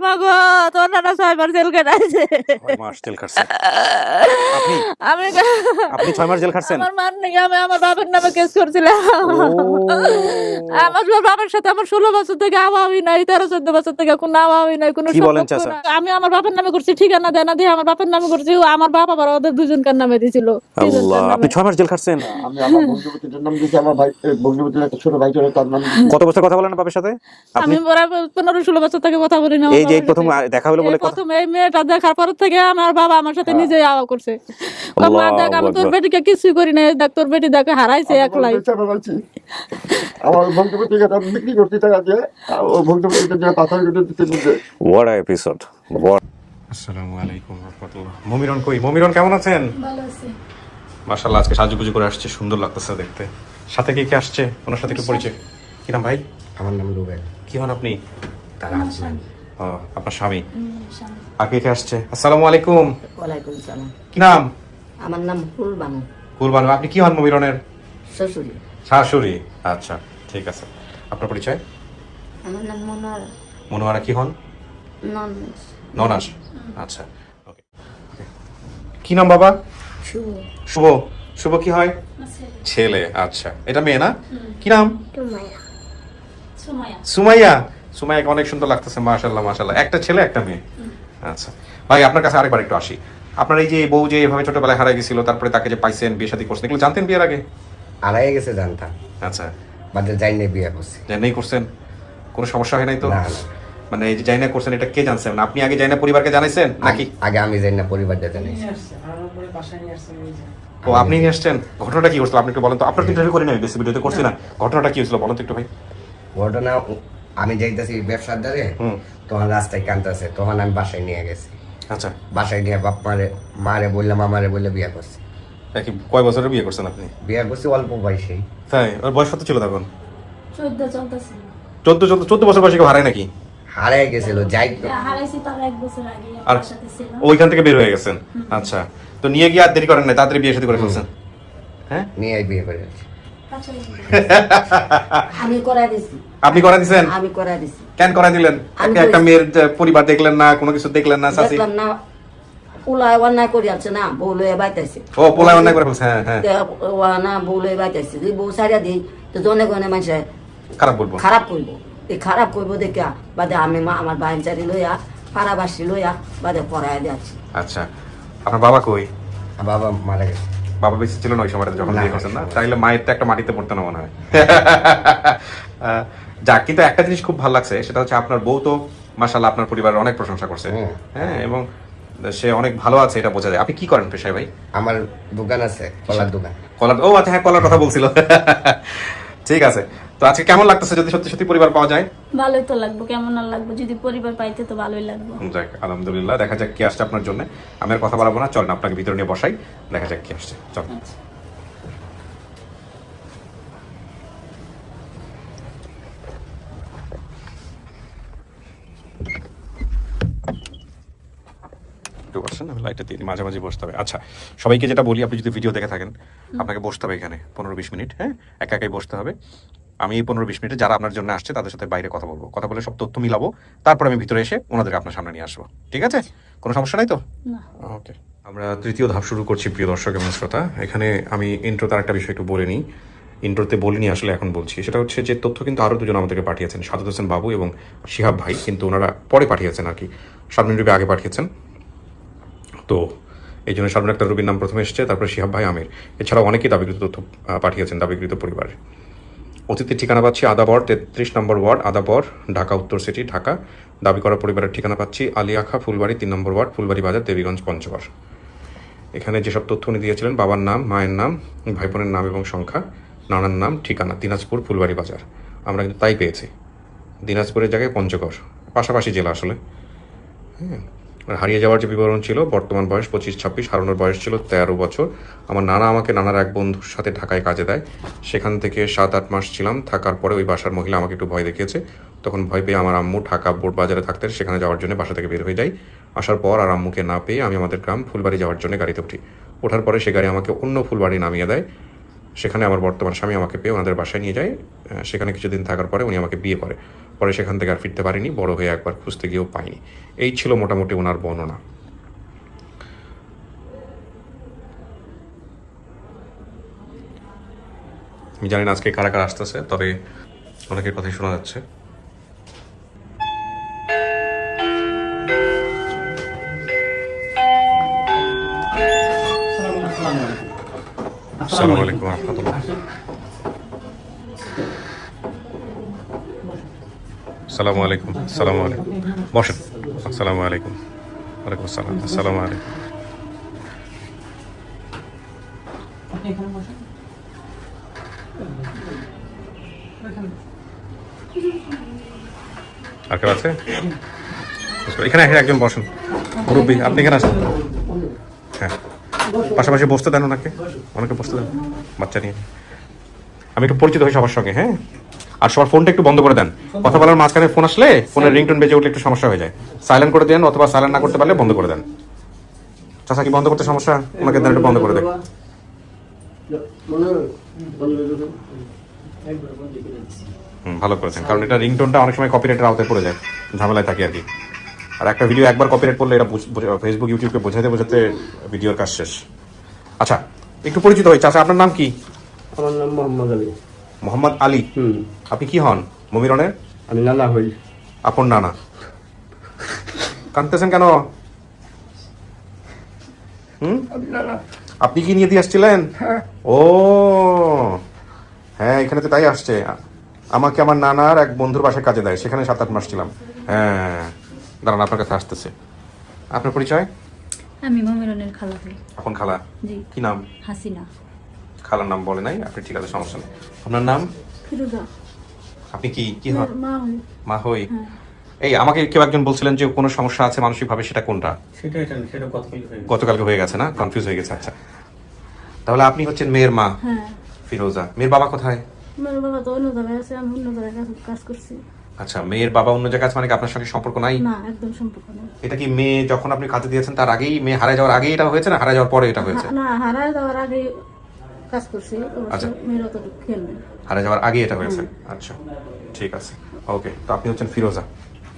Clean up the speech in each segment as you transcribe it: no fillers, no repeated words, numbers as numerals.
মাগো, তোর নানা 6 বার জেল কাটাইছে। 6 মাস জেল খাটছেন আপনি? আমি আপনি 6 মাস জেল খাটছেন? আমার মান নেই, আমি আমার বাবার নামে কেস করছিলাম। আমার বাবার সাথে আমার 16 বছর থেকে আওয়ামী নাই, 13-14 বছর থেকে কোনো আওয়ামী নাই, কোনো কি বলেন সম্পর্ক চাচা? নাই। আমি আমার বাবার নামে করছি, ঠিকানা দেয় না দিয়ে আমার বাবার নামে করছি। আমার বাপ আবার ওদের দুজনকার নামে দিছিল। আল্লাহ, আপনি 6 মাস জেল খাটছেন? আমি আমার বন্ধুপতিটার নাম দিয়েছি, আমার ভাই বন্ধুপতির একটা ছোট ভাই ছিল, তার নাম কত বছর কথা বলেন বাবার সাথে আপনি? আমি প্রায় 15-16 বছর থেকে কথা বলি না। এই যে প্রথম দেখা হলো বলে কথা? প্রথম এই মেয়েটা দেখার পর থেকে আমার বাবা আমার সাথে নিজেই আওয়া করছে। মা আল্লাহু দেখ, আমি তোর আকবার। বেটিকে কিছুই করি না, দেখ তোর বেটি দেখে হারাইছে একলাই। আমার বন্ধুপতিকে বিক্রি করতে টাকা দিয়ে ও বন্ধুপতিকে যে পাথর কেটে দিতে দিতে What a episode. What? আসসালামু আলাইকুম ওয়া রাহমাতুল্লাহ। মমিরন কই? মমিরন কেমন আছেন? ভালো আছি। মাশাআল্লাহ, আজকে সাজুগুজু করে আসছে, সুন্দর লাগতেছে দেখতে। সাথে কে কে আসছে? ওনার সাথে একটু পরিচয়। কি নাম ভাই? আমার নাম রুবেল। কি হন আপনি? তার হাজবেন্ড। ও, আপনার স্বামী। আর কে কে আসছে? আসসালামু আলাইকুম। ওয়ালাইকুম সালাম। কি নাম? আমার নাম ফুলবানু, কুরবান। আপনি কি হন মমিরনের? শ্বশুরি। শাশুড়ি। আচ্ছা, ঠিক আছে। আপনার পরিচয়? আমার নাম মনোয়ার মনোয়ারা কি হন? নন ননাস। আচ্ছা, ওকে। কি নাম বাবা? শুভ শুভ। শুভ কি হয়? ছেলে। আচ্ছা, এটা মেয়ে না? কি নাম? সুমাইয়া। সুমাইয়াকে অনেক সুন্দর লাগতেছে, মাশাআল্লাহ মাশাআল্লাহ। একটা ছেলে একটা মেয়ে। আচ্ছা ভাই, আপনার কাছে আরেকবার একটু আসি। আপনার এই যে বউ যে এভাবে ছোটবেলায় হারাই গেছিল, তারপরে তাকে যে পাইছেন, বিয়ে শাদী করছেন, এগুলো জানতেন বিয়ের আগে? আড়াই গেছে জানতাম, আচ্ছা, বাদে যাই নিয়ে বিয়ে করছি। জানাই করছেন? কোনো সমস্যা হয় নাই তো? না, না। মানে এই যে জাইনা করছেন, এটা কে জানছেন? আপনি আগে জাইনা পরিবারকে জানাইছেন নাকি? আগে আমি যাই না, পরিবারটা জানাইছি। ও, আপনি নিয়ে আসছেন? ঘটনাটা কি হয়েছিল আপনি একটু বলেন তো। আপনার তো ইন্টারভিউ করি নাই, বেশি ভিডিওতে করছি না। ঘটনাটা কি হয়েছিল বলেন তো একটু ভাই। ঘটনা, আমি যাইতেছি ব্যবসার দ্বারে, তখন রাস্তায় কানতেছে, তখন আমি বাসায় নিয়ে গেছি। আচ্ছা, বাসায় নিয়ে বাপ মারে বললাম, আমারে বললে বিয়ে করছি। কি কয় বছরের বিয়ে করছেন আপনি? বিয়ে করছি অল্প বয়সেই। তাই? ওর বয়স কত ছিল তখন? 14 চলতেছিল। 14 বছর বয়সে কেউ হারায় নাকি? হারাই গেছিল, যাই তো। হারাইছি তার 1 বছর আগে আর আমার সাথে ছিল। ওইখান থেকে বের হয়ে গেছেন? আচ্ছা, তো নিয়ে গিয়ে আর দেরি করেন নাই, তাড়াতাড়ি বিয়ে শাদী করে ফেলছেন? হ্যাঁ, নিয়ে বিয়ে করে ফেলছি। আমি করাই দিছি। আপনি করা দিছেন? আমি করাই দিছি। কেন করা দিলেন? আপনি একটা মেয়ের পরিবার দেখলেন না, কোনো কিছু দেখলেন না? চাচি দেখলাম না উলায় অন্যায় করে আছে না, বউ লয়ে বাইতাইছে। ও, পোলায় অন্যায় করে ফেলছে। হ্যাঁ হ্যাঁ, না বউ লয়ে বাইতাইছে, যদি বউ সারিয়া দিই তো জনে গনে মানুষে খারাপ বলবো। খারাপ করব। এই খারাপ করব দেখিয়া বাদে আমি আমার বাইনচারি লইয়া পাড়াবাসী লইয়া বাদে পড়ায় দিয়েছি। আচ্ছা, আপনার বাবা কই? আর বাবা মারা গেছে। বাবা বেঁচে ছিল না ওই সময়টা যখন বিয়ে করছেন না? তাইলে মায়ের তো একটা মাটিতে পড়তে না মনে হয়। যাক, কিন্তু একটা জিনিস খুব ভালো লাগছে, সেটা হচ্ছে আপনার বউ তো মাশাআল্লাহ আপনার পরিবারের অনেক প্রশংসা করছে। হ্যাঁ, এবং সে অনেক ভালো আছে, এটা বোঝা যায়। আপনি কি করেন পেশায় ভাই? আমার দোকান আছে, কলার দোকান। কলার? ও আচ্ছা, হ্যাঁ, কলার কথা বলছিল। ঠিক আছে, তো আজকে কেমন লাগতেছে যদি সত্যি সত্যি পরিবার পাওয়া যায়? ভালোই তো লাগবে, কেমন আর লাগবে, যদি পরিবার পাইতে তো ভালোই লাগবে। যাক, আলহামদুলিল্লাহ। দেখা যাক কি আসছে আপনার জন্য। আমি আর কথা বাড়াবো না, চল না আপনাকে ভিতরে নিয়ে বসাই, দেখা যাক কি আসছে। চল। একটু বসেন, আমি লাইটটা দিয়ে দিই, মাঝামাঝি বসতে হবে। আচ্ছা, সবাইকে যেটা বলি, আপনি যদি ভিডিও দেখে থাকেন, আপনাকে বসতে হবে এখানে 15-20 মিনিট। হ্যাঁ, একা একাই বসতে হবে। আমি এই 15-20 মিনিটে যারা আপনার জন্য আসছে তাদের সাথে বাইরে কথা বলবো, কথা বলে সব তথ্য মিলাবো, তারপর আমি ভিতরে এসে ওনাদেরকে আপনার সামনে নিয়ে আসবো। ঠিক আছে? কোনো সমস্যা নাই তো? না। ওকে, আমরা তৃতীয় ধাপ শুরু করছি প্রিয় দর্শক এবং শ্রোতা। এখানে আমি ইন্ট্রোতে আরেকটা বিষয় একটু বলে নিই। ইন্ট্রোতে বলিনি, আসলে এখন বলছি। সেটা হচ্ছে যে তথ্য কিন্তু আরও দুজন আমাদেরকে পাঠিয়েছেন, সাদত হোসেন বাবু এবং শিহাব ভাই, কিন্তু ওনারা পরে পাঠিয়েছেন আর কি, 7 মিনিট আগে পাঠিয়েছেন। তো এই জন্য শারমিন আক্তার রুবির নাম প্রথমে এসেছে, তারপরে শিহাব ভাই, আমির। এছাড়াও অনেকেই দাবিকৃত তথ্য পাঠিয়েছেন, দাবিকৃত পরিবারের। অতিথির ঠিকানা পাচ্ছি আদাবর 33 নম্বর ওয়ার্ড, আদাবর, ঢাকা উত্তর সিটি, ঢাকা। দাবি করা পরিবারের ঠিকানা পাচ্ছি আলিয়াখা ফুলবাড়ি 3 নম্বর ওয়ার্ড, ফুলবাড়ি বাজার, দেবীগঞ্জ, পঞ্চগড়। এখানে যেসব তথ্য উনি দিয়েছিলেন, বাবার নাম, মায়ের নাম, ভাই বোনের নাম এবং সংখ্যা, নানার নাম, ঠিকানা দিনাজপুর, ফুলবাড়ি বাজার। আমরা কিন্তু তাই পেয়েছি, দিনাজপুরের জায়গায় পঞ্চগড়, পাশাপাশি জেলা আসলে। হ্যাঁ, আর হারিয়ে যাওয়ার যে বিবরণ ছিল, বর্তমান বয়স 25-26, হারানোর বয়স ছিল 13 বছর। আমার নানা আমাকে নানার এক বন্ধুর সাথে ঢাকায় কাজে দেয়, সেখান থেকে 7-8 মাস ছিলাম। থাকার পরে ওই বাসার মহিলা আমাকে একটু ভয় দেখিয়েছে, তখন ভয় পেয়ে আমার আম্মু ঢাকা বোর্ড বাজারে থাকতেন, সেখানে যাওয়ার জন্য বাসা থেকে বের হয়ে যাই। আসার পর আর আম্মুকে না পেয়ে আমি আমাদের গ্রাম ফুলবাড়ি যাওয়ার জন্য গাড়িতে উঠি। ওঠার পরে সে গাড়ি আমাকে অন্য ফুলবাড়ি নামিয়ে দেয়। সেখানে আমার বর্তমান স্বামী আমাকে পেয়ে ওনাদের বাসায় নিয়ে যায়। সেখানে কিছুদিন থাকার পরে উনি আমাকে বিয়ে করে। পরে সেখান থেকে আর ফিরতে পারিনি, বড় হয়ে একবার খুঁজতে গিয়েও পাইনি। এই ছিল মোটামুটি ওনার বর্ণনা। আমি জানি না আজকে কারা কারা আসতেছে, তবে অনেকের কথাই শোনা যাচ্ছে। আসসালামু আলাইকুম রহমতুল্লাহ। আসসালামু আলাইকুম। আসসালামু আলাইকুম। বসেন। আসসালামু আলাইকুম। ওয়ালাইকুম আসসালাম। আসসালামু আলাইকুম। আর কেউ আছে? এখানে একজন বসেন, মুরব্বী আপনি এখানে আসেন। হ্যাঁ, পাশাপাশি বসতে দেন ওনাকে, অনেকে বসতে দেন বাচ্চা নিয়ে। আমি একটু পরিচিত হই সবার সঙ্গে। হ্যাঁ, আর সবার ফোনটা একটু বন্ধ করে দেন। কথা বলার মাঝখানে ফোন আসলে ফোনের রিংটোন বেজে উঠলে একটু সমস্যা হয়ে যায়। সাইলেন্ট করে দেন, অথবা সাইলেন্ট না করতে পারলে বন্ধ করে দেন। চাচা কি বন্ধ করতে সমস্যা? ওনাকে দেন, একটু বন্ধ করে দেন। ভালো করেছেন, কারণ এটা রিংটোনটা অনেক সময় কপিরাইটের আওতায় পড়ে যায়, ঝামেলায় থাকে আর কি। আর একটা ভিডিও একবার কপিরাইট করলে এটা ফেসবুক ইউটিউবকে বোঝাতে বোঝাতে ভিডিওর কাজ শেষ। আচ্ছা, একটু পরিচিত হই। চাচা আপনার নাম কি? আমার নাম মোহাম্মদ আলী। মোহাম্মদ আলী। আপনি কি হন মমিরনের? আমি নানা হই। আপন নানা। কাঁদতেছেন কেন? আপনি কি নিয়ে দিয়ে আসছিলেন? ও হ্যাঁ, এখানে তো তাই আসছে। আমাকে আমার নানার এক বন্ধুর বাসায় কাজে দেয়, সেখানে 7-8 মাস ছিলাম। হ্যাঁ, দাঁড়ান আপনার কাছে আসতেছে। আপনার পরিচয়? আমি মমিরনের খালা হই। আপন খালা? জি। কি নাম? হাসিনা। খালার নাম বলে নাই আপনি, ঠিক আছে, সমস্যা নেই। আপনার নাম? ফিরোজা। আপনি কি হন? মা হই। মা হই। এই আমাকে কেউ একজন বলছিলেন যে কোনো সমস্যা আছে মানসিক ভাবে, সেটা কোনটা? সেটা গতকালকে হয়ে গেছে না, কনফিউজ হয়ে গেছে। আচ্ছা, তাহলে আপনি হচ্ছেন মেয়ের মা? হ্যাঁ। ফিরোজা। মেয়ের বাবা কোথায়? আমার বাবা তো অন্য জায়গায় আছে, আমি অন্য জায়গায় কাজ করছি। আচ্ছা, মেয়ের বাবা অন্য জায়গায় আছে, মানে কি আপনার সঙ্গে সম্পর্ক নাই? না, একদম সম্পর্ক নেই। এটা কি মেয়ে যখন আপনি কাজে দিয়েছেন তার আগেই, মেয়ে হারিয়ে যাওয়ার আগেই এটা হয়েছে, না হারিয়ে যাওয়ার পরে এটা হয়েছে? না, হারায় যাওয়ার আগে কাজ করছি। আচ্ছা। মেয়ের অত খেয়াল নেই। হারিয়ে যাওয়ার আগে এটা হয়েছে। আচ্ছা, ঠিক আছে, ওকে। তো আপনি হচ্ছেন ফিরোজা।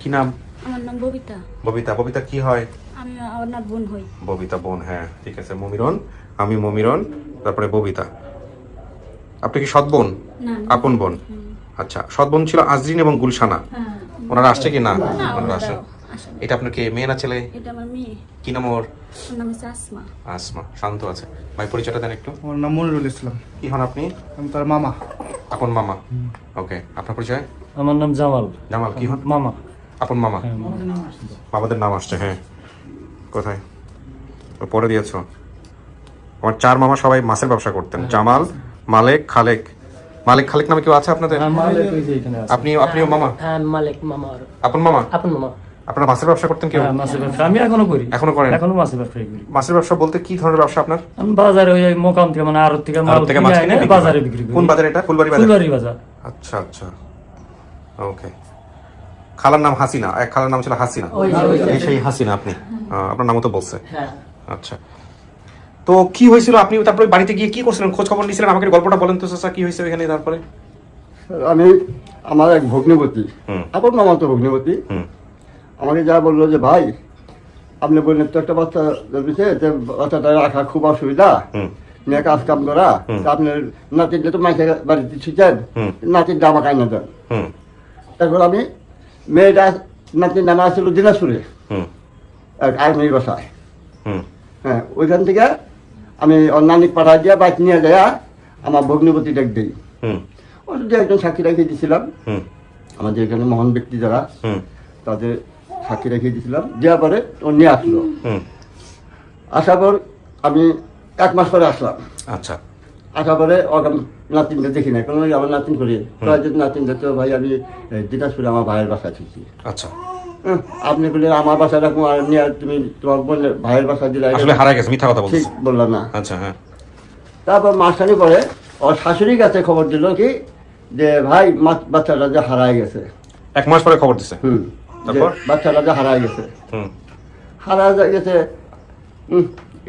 কি নাম? আমার নাম ববিতা। ববিতা। ববিতা কি হয়? আমি ওনার বোন হই। ববিতা বোন, হ্যাঁ ঠিক আছে। মমিরন, আমি মমিরন, তারপরে ববিতা। আপনি কি সৎ বোন? না। আপন বোন। আচ্ছা, সৎ বোন ছিল আজরিন এবং গুলশানা। হ্যাঁ। ওনারা আসছে কি না? না, ওনারা আসে। আসে। এটা আপনার কে, মেয়ে না ছেলে? এটা আমার মেয়ে। কি নাম ওর? ওর নাম হচ্ছে আসমা। আসমা। শান্ত আছে। ভাই পরিচয়টা দেন একটু। আমার নাম মনিরুল ইসলাম। কি হন আপনি? আমি তার মামা। আপন মামা। ওকে, আপনার পরিচয়? আমার নাম জামাল। জামাল। কি হন? মামা। আপন মামা। বাবাদের নাম আসছে। হ্যাঁ, কোথায় পরে দিয়েছ? আমার 4 মামা সবাই মাছের ব্যবসা করতেন। জামাল, মালেক, খালেক। মালিক খালেক নামে কেউ আছে আপনাদের? আপনিও মামা? হ্যাঁ, মালিক মামা। আপন মামা? আপন মামা। আপনারা মাছের ব্যবসা করতেন কেউ? হ্যাঁ, মাছের ব্যবসা আমি এখনো করি। এখনো করেন? এখনো মাছের ব্যবসা করি। মাছের ব্যবসা বলতে কি ধরনের ব্যবসা আপনার? আমি বাজারে ওই মোকাম থেকে, মানে আড়ত থেকে মাল থেকে মাছ কিনে কিনে বিক্রি বাজারে করেন? বিক্রি করি। কোন বাজার এটা? ফুলবাড়ি বাজার? ফুলবাড়ি বাজার। আচ্ছা আচ্ছা, ওকে। খালার নাম হাসিনা? এক খালার নাম ছিল হাসিনা। এই সেই হাসিনা আপনি? আপনার নামও তো বলছে। হ্যাঁ। আচ্ছা, তো কি হয়েছিল? আপনি তারপরে বাড়িতে গিয়ে কি করছিলেন? খোঁজ খবর নিয়েছিলেন? আমাকে গল্পটা বলেন তো চাচা, কি হয়েছে ওইখানে তারপরে? আমি আমার এক ভগ্নিপতি, আপন মামা তো ভগ্নিপতি, আমাকে যা বললো যে ভাই আপনি বললেন তো একটা বাচ্চা জন্মেছে, যে বাচ্চাটা রাখা খুব অসুবিধা, মেয়ে কাজ কাম করা, তা আপনার নাতিনটা তো মাইকে বাড়িতে শিখছেন, নাতিনটা আমাকে আইনা দেন। তারপর আমি মেয়েটা, নাতির নাম আসছিল দিনাজপুরে আর্মির বাসায়। হ্যাঁ, ওইখান থেকে আমি ওর নানিক পাঠা দিয়া বাইক নিয়ে যায় আমার ভগ্নিপতি ডাক দিই। ওর যে একজন সাক্ষী রেখে দিয়েছিলাম, আমাদের এখানে মহান ব্যক্তি যারা, তাদের সাক্ষী রেখে দিয়েছিলাম। দেওয়ার পরে ও নিয়ে আসলো। আসার পর আমি 1 মাস পরে আসলাম। আচ্ছা, আসার পরে ওকে নাতিনটা দেখি নাই, কোনো আমার নাতিন করি নাতিনটা তো ভাই আমি দিনাজপুরে আমার ভাইয়ের বাসা ছিছি। আচ্ছা, আপনি বললেন আমার বাসা রাখুন, আর নিয়ে তুমি তোমার বললে ভাইয়ের বাসা দিলে, আসলে হারায় গেছে, মিথ্যা কথা ঠিক বলছি। বললাম না। আচ্ছা, হ্যাঁ। তারপর মাসখানি পরে ওর শাশুড়ি কাছে খবর দিল কি যে ভাই বাচ্চাটা যে হারায় গেছে। 1 মাস পরে খবর দিছে? যে বাচ্চাটা যে হারায় গেছে। হারা গেছে,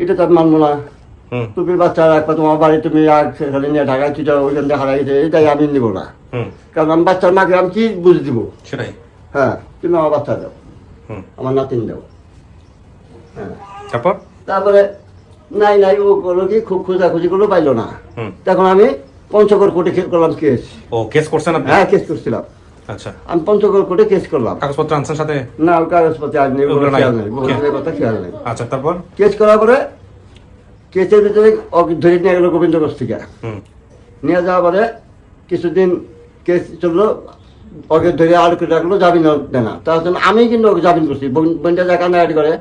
এটা তো মানবো না। টুপির বাচ্চা রাখবা তোমার বাড়ি, তুমি সেখানে নিয়ে ঢাকায় চিটা ওইখান থেকে হারাই গেছে, এটাই আমি নিব না। কারণ আমি বাচ্চার মাকে আমি কি বুঝ দিব? সেটাই। হ্যাঁ, তুমি আমার বাচ্চা দাও, আমার নাতিন দাও। হ্যাঁ, তারপরে নাই ও করলো কি, খুব খোঁজাখুঁজি করলো, পাইলো না। তখন আমি পঞ্চগড় কোর্টে করলাম কেস। ও কেস করছেন আপনি? হ্যাঁ, কেস করছিলাম। আচ্ছা, আমি পঞ্চগড় কোর্টে কেস করলাম। কাগজপত্র আনছেন সাথে? না, কাগজপত্র আজ নেই, খেয়াল নেই, কথা খেয়াল নেই। আচ্ছা, তারপর কেস করার পরে কেসের ভিতরে ধরে নিয়ে গেলো গোবিন্দগঞ্জ থেকে। নিয়ে যাওয়ার পরে কিছুদিন কেস চললো, ওকে ধরে আর করে রাখলো, জামিন দেয় না। তার জন্য আমি কিন্তু ওকে জামিন করছি, বোনটা যা কান্নাকাটি করে,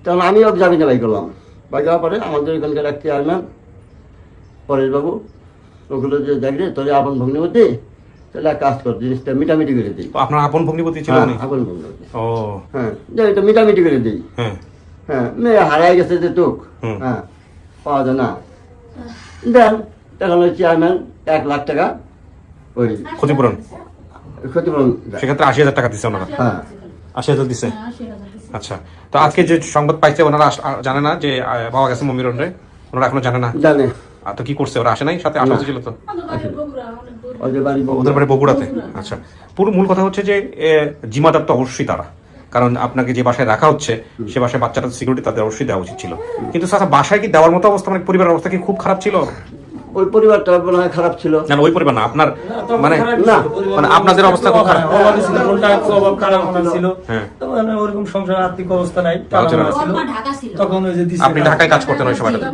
তখন আমি ওকে জামিনে বাই করলাম। বাই করার পরে আমাদের এখানকার এক চেয়ারম্যান পরেশবাবু ওগুলো যে দেখলে তোর আপন ভগ্নিপতি, তাহলে এক কাজ কর, জিনিসটা মিটামিটি করে দিই। আপনার আপন ভগ্নিপতি ছিল? আপন ভগ্নিপতি। ও হ্যাঁ, যে এটা মিটামিটি করে দিই। হ্যাঁ, মেয়ে হারাই গেছে যে টুক, হ্যাঁ, পাওয়া যায় না, দেন। তখন ওই চেয়ারম্যান 1 লাখ টাকা ওই ক্ষতিপূরণ দেয়। সেক্ষেত্রে 80,000 টাকা দিচ্ছে ওনারা? হ্যাঁ, 80,000 দিচ্ছে। আচ্ছা, তো আজকে যে সংবাদ পাইছে ওনারা জানে না যে পাওয়া গেছে মমিরন রে? ওনারা এখনো জানে না? জানে। তো কি করছে ওরা? আসে নাই সাথে? আসা ছিল তো ওদের বাড়ি ওদের বাড়ি বগুড়াতে। আচ্ছা, পুরো মূল কথা হচ্ছে যে জিম্মাদার তো অবশ্যই তারা, কারণ আপনাকে যে বাসায় রাখা হচ্ছে সে বাসায় বাচ্চাটা সিকিউরিটি তাদের অবশ্যই দেওয়া উচিত ছিল। কিন্তু স্যার বাসায় কি দেওয়ার মতো অবস্থা, মানে পরিবারের অবস্থা কি খুব খারাপ ছিল? ওই পরিবারটা মনে হয় খারাপ ছিল না, ওই পরিবার না, আপনার মানে না, মানে আপনাদের অবস্থা খুব খারাপ ছিল। হ্যাঁ, ওরকম সংসার আর্থিক অবস্থা নাই, তখন ওই যে আপনি ঢাকায় কাজ করতেন ওই সময়টা?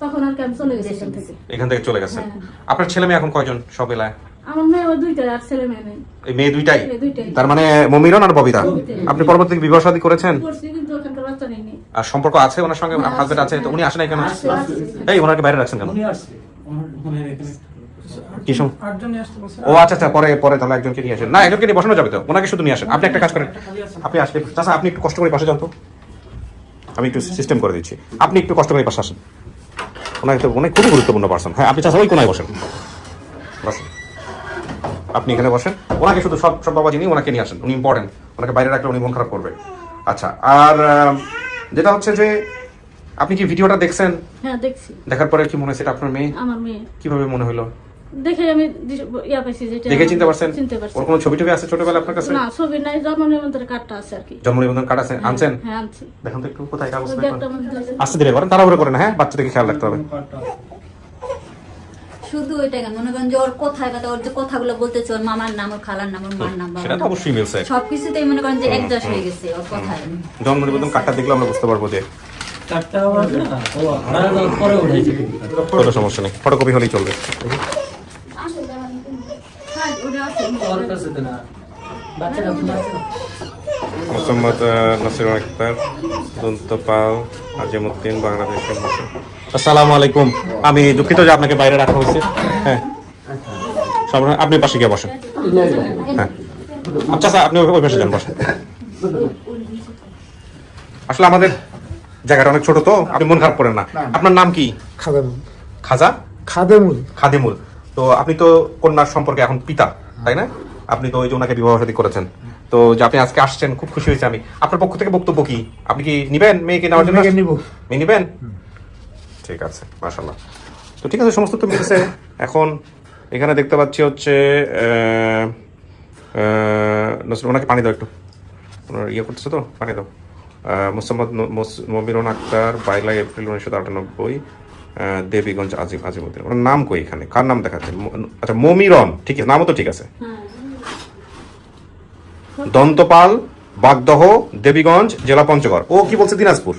তখন আর কেমন চলে গেছে এখান থেকে। এখান থেকে চলে গেছেন। আপনার ছেলে মেয়ে এখন কয়জন সব এলাকায়? আমার মেয়ে ওই 2টাই, আর ছেলে মেয়ে নেই। এই মেয়ে দুইটাই? দুইটাই। তার মানে মমিরন আর ববিতা। আপনি পরবর্তীতে বিবাহ শাদী করেছেন? করছি, কিন্তু ওখানকার বাচ্চা নেই। আর সম্পর্ক আছে ওনার সঙ্গে? হাজবেন্ড আছে? তো উনি আসে নাই কেন? এই ওনাকে বাইরে রাখছেন কেন? কি ও আচ্ছা আচ্ছা, পরে পরে তাহলে একজনকে নিয়ে আসেন। না, একজনকে নিয়ে বসানো যাবে তো, ওনাকে শুধু নিয়ে আসেন। আপনি একটা কাজ করেন, আপনি আসবেন চাচা, আপনি একটু কষ্ট করে পাশে যান তো, আমি একটু সিস্টেম করে দিচ্ছি। আপনি একটু কষ্ট করে পাশে আসেন, ওনাকে তো উনি খুবই গুরুত্বপূর্ণ পার্সন। হ্যাঁ, আপনি চাচা ওই কোনায় বসেন, বসেন, আপনি এখানে বসেন। ওনাকে শুধু সব বাবাজি নিয়ে ওনাকে নিয়ে আসেন, উনি ইম্পর্টেন্ট, ওনাকে বাইরে রাখলে উনি মন খারাপ করবে। আচ্ছা, আর যেটা হচ্ছে যে আপনি কি ভিডিওটা দেখছেন? হ্যাঁ, দেখছি। দেখার পরে কি মনে হয়েছে এটা আপনার মেয়ে? আমার মেয়ে। কিভাবে মনে হলো? দেখে আমি ইয়া পাইছি, যেটা দেখে চিনতে পারছেন? চিনতে পারছি। ওর কোনো ছবি টবি আছে ছোটবেলা আপনার কাছে? না, ছবি নাই, জন্ম নিবন্ধনের কার্ডটা আছে আর কি। জন্ম নিবন্ধন কার্ড আছে? আনছেন? হ্যাঁ, আনছি। দেখুন তো একটু কোথায় কাগজ? ওই ব্যাগটার মধ্যে। আস্তে ধীরে করেন, তাড়াহুড়ো করেন। হ্যাঁ, বাচ্চাদেরকে খেয়াল রাখতে হবে। শুধু ওইটা কেন, মনে করেন যে ওর কথায় কথা, ওর যে কথাগুলো বলতেছে, ওর মামার নাম, ওর খালার নাম, ওর মার নাম, সেটা তো অবশ্যই মিলছে। সবকিছুতেই মনে করেন যে একজাস হয়ে গেছে ওর কথায়। জন্ম নিবন্ধন কার্ডটা দেখলে আমরা বুঝতে পারবো যে কোনো সমস্যা নেই, ফটোকপি হলেই চলবে। মোহাম্মদ নাসির আক্তার, দন্তপাল, আজিমউদ্দিন, বাংলাদেশ। আসসালামু আলাইকুম। আমি দুঃখিত যে আপনাকে বাইরে রাখা হয়েছে। হ্যাঁ, আপনি পাশে গিয়ে বসেন। হ্যাঁ, আচ্ছা স্যার, আপনি ওই পাশে যান, বসেন। আসলে আমাদের জায়গাটা অনেক ছোট তো, আপনি মন খারাপ করেন না। আপনার নাম কি? খাজা খাদেমুল। তো আপনি তো কন্যার সম্পর্কে এখন পিতা, তাই না? আপনি তো ওই যে ওনাকে বিবাহ শাদী করেছেন, তো যে আপনি আজকে আসছেন খুব খুশি হয়েছে আমি। আপনার পক্ষ থেকে বক্তব্য কি? আপনি কি নিবেন মেয়েকে নেওয়ার জন্য? মেয়ে নিবেন? ঠিক আছে, মাশাআল্লাহ। তো ঠিক আছে, সমস্ত তো মিলছে। এখন এখানে দেখতে পাচ্ছি হচ্ছে ওনাকে পানি দাও একটু, ওনার ইয়ে করতেছে তো, পানি দাও। মোহাম্মদ মমিরন আক্তার, 22 এপ্রিল 1998, দেবীগঞ্জ, আজিমউদ্দিন। ওনার নাম কই এখানে? কার নাম দেখাচ্ছে? আচ্ছা, মমিরন, ঠিক আছে, নামও তো ঠিক আছে। দন্তপাল, বাগদহ, দেবীগঞ্জ, জেলা পঞ্চগড়। ও কি বলছে? দিনাজপুর।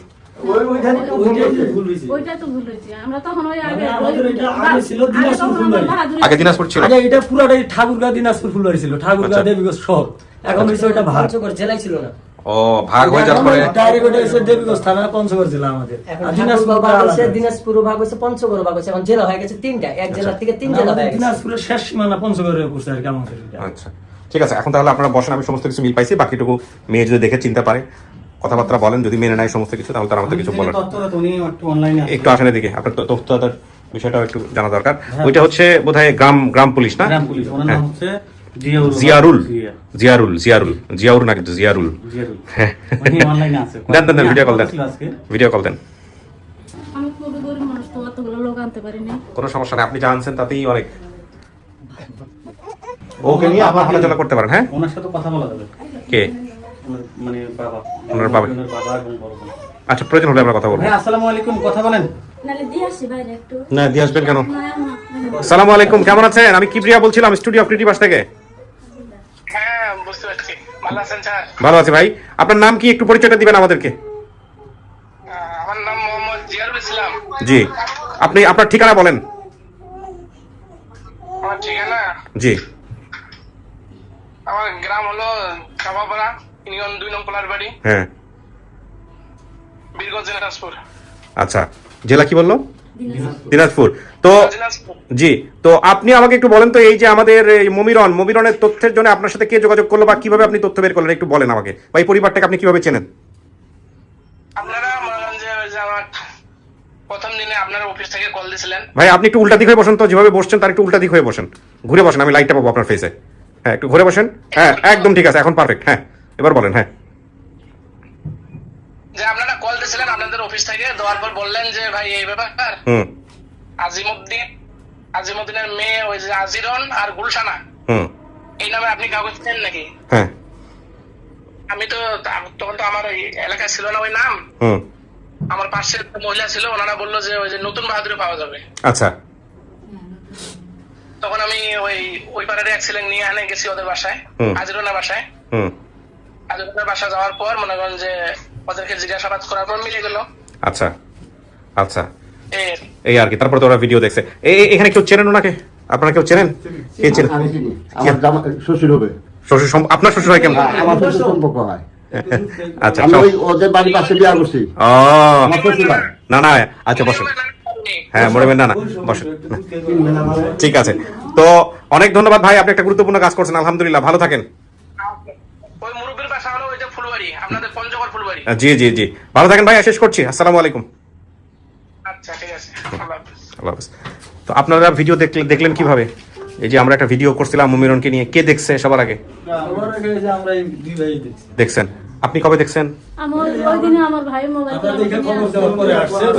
ওইটা তো ভুল হয়েছে। আমরা তখন ওই আগে দিনাজপুর ছিল। এটা পুরোটাই ঠাকুরগাঁ দিনাজপুর ফুলবাড়ি ছিল, ঠাকুরগাঁ দেবীগঞ্জ সব। এখন হইছে ওইটা পঞ্চগড় জেলায় ছিল না। ও, ভাগ হয়ে যাওয়ার পরে ডাইরেক্ট ওটা হইছে দেবীগঞ্জ থানা, পঞ্চগড় জেলা আমাদের। আর দিনাজপুর ভাগ হইছে, দিনাজপুর ভাগ হইছে, পঞ্চগড় ভাগ হইছে, এখন জেলা হয়ে গেছে 3টা, এক জেলা থেকে 3 জেলা হয়ে গেছে। দিনাজপুরের শেষ সীমানা পঞ্চগড়ে পড়ছে আর কি আমাদের। আচ্ছা, ঠিক আছে। এখন তাহলে আপনারা বসেন, আমি সমস্ত কিছু মিল পাইছি। বাকিটুকু মেয়ে যদি দেখে চিনতে পারে, কথাবার্তা বলেন, যদি মেনে নেয় সমস্ত কিছু, তাহলে তার আমাদের কিছু বলেন। একটু আসেন এদিকে, আপনার তথ্যতার বিষয়টাও একটু জানা দরকার। ওইটা হচ্ছে বোধহয় গ্রাম পুলিশ, না? গ্রাম পুলিশ, ওনার নাম হচ্ছে জিয়ারুল জিয়ারুল জিয়ারুল জিয়াউর না কিন্তু জিয়ারুল হ্যাঁ অনলাইনে আছে দেন দেন ভিডিও কল দেন ভিডিও কল দেন আমি খুবই গরিব মানুষ তো অতগুলো লোক আনতে পারিনি। কোনো সমস্যা নেই, আপনি জানছেন তাতেই অনেক। ওকে নিয়ে আপনার হাঁটাচলা করতে পারেন। হ্যাঁ, ওনার সাথে কথা বলা যাবে। কে? মানে বাবা, ওনার বাবা। ওনার বাবা এবং বড় বোন। আচ্ছা, প্রয়োজন হলে আমরা কথা বলবো। ভাই আসসালামু আলাইকুম, কথা বলেন। নালে দিয়ে আসি বাইরে একটু। না, দিয়ে আসবেন কেন? না, না। আসসালামু আলাইকুম, কেমন আছেন? আমি কিবরিয়া বলছিলাম, স্টুডিও অফ ক্রিয়েটিভাস থেকে। হ্যাঁ, বুঝতে পারছি। ভালো আছেন স্যার? ভালো আছি ভাই। আপনার নাম কি, একটু পরিচয়টা দিবেন আমাদেরকে? আমার নাম মোহাম্মদ জিয়ারুল ইসলাম। জি, আপনি আপনার ঠিকানা বলেন। আমার ঠিকানা? জি, আমার গ্রাম হলো চাপাপাড়া, ইউনিয়ন 2 নং কোলারবাড়ি, হ্যাঁ। বীরগঞ্জ, দিনাজপুর। আচ্ছা, জেলা কি বললো? দিনাজপুর। তো দিনাজপুর। জি, তো আপনি আমাকে একটু বলেন তো, এই যে আমাদের এই মমিরনের তথ্যের জন্য আপনার সাথে কে যোগাযোগ করলো বা কিভাবে আপনি তথ্য বের করলেন, একটু বলেন আমাকে। বা এই পরিবারটাকে আপনি কিভাবে চেনেন? আপনারা মনে করেন যে ওই যে আমার প্রথম দিনে আপনার অফিস থেকে কল দিয়েছিলেন। ভাই আপনি একটু উল্টা দিক হয়ে বসেন তো, যেভাবে বসছেন তার একটু উল্টা দিক হয়ে বসেন, ঘুরে বসেন, আমি লাইটটা পাবো আপনার ফেসে। হ্যাঁ, একটু ঘুরে বসেন। হ্যাঁ, একদম ঠিক আছে, এখন পারফেক্ট। হ্যাঁ, এবার বলেন। হ্যাঁ, যে আপনারা কল দিয়েছিলেন আপনাদের অফিস থেকে, দেওয়ার পর বললেন যে ভাই এই ব্যাপার আজিমুদ্দিনের মেয়ে ওই যে আজিরন আর গুলশানা, এই নামে আপনি কাগজ চেন নাকি? হ্যাঁ। আমি তো তখন তো আমার ওই এলাকায় ছিল না ওই নাম। আমার পাশে একটা মহিলা ছিল, ওনারা বললো যে ওই যে নতুন বাহাদুরে পাওয়া যাবে। আচ্ছা। তখন আমি ওই পাড়ারে এক ছেলে নিয়ে আনে গেছি ওদের বাসায়, আজিরনের বাসায়। আজিরনের বাসায় যাওয়ার পর মনে করেন যে ওদেরকে জিজ্ঞাসাবাদ করার পর মিলে গেল। আচ্ছা আচ্ছা, এই আর কি। তারপর তো ওরা ভিডিও দেখছে। এখানে কেউ চেনেন ওনাকে? আপনারা কেউ চেনেন? কে চেনেন? আমি চিনি, আমার শ্বশুর হবে। শ্বশুর? আপনার শ্বশুর হয় কেমন? আমার শ্বশুর সম্পর্ক হয়। আচ্ছা, আমি ওদের বাড়ির পাশে বিয়া করছি। আমার শ্বশুর হয়। না না, আচ্ছা বসেন। হ্যাঁ, মনে না, না বসেন। ঠিক আছে, তো অনেক ধন্যবাদ ভাই, আপনি একটা গুরুত্বপূর্ণ কাজ করছেন। আলহামদুলিল্লাহ, ভালো থাকেন। ওই মুরব্বীর বাসা হলো ওই যে ফুলবাড়ি, আপনাদের পঞ্চগড় ফুলবাড়ি। জি জি জি, ভালো থাকেন ভাই, শেষ করছি। আসসালামু আলাইকুম। আচ্ছা, ঠিক আছে, আল্লাহ হাফেজ। আল্লাহ হাফেজ। তো আপনারা ভিডিও দেখলেন কিভাবে? এই যে আমরা একটা ভিডিও করছিলাম মমিরনকে নিয়ে, কে দেখছে সবার আগে? দেখছেন? আপনি কবে দেখছেন? ওই দিনে আমার ভাই মোবাইল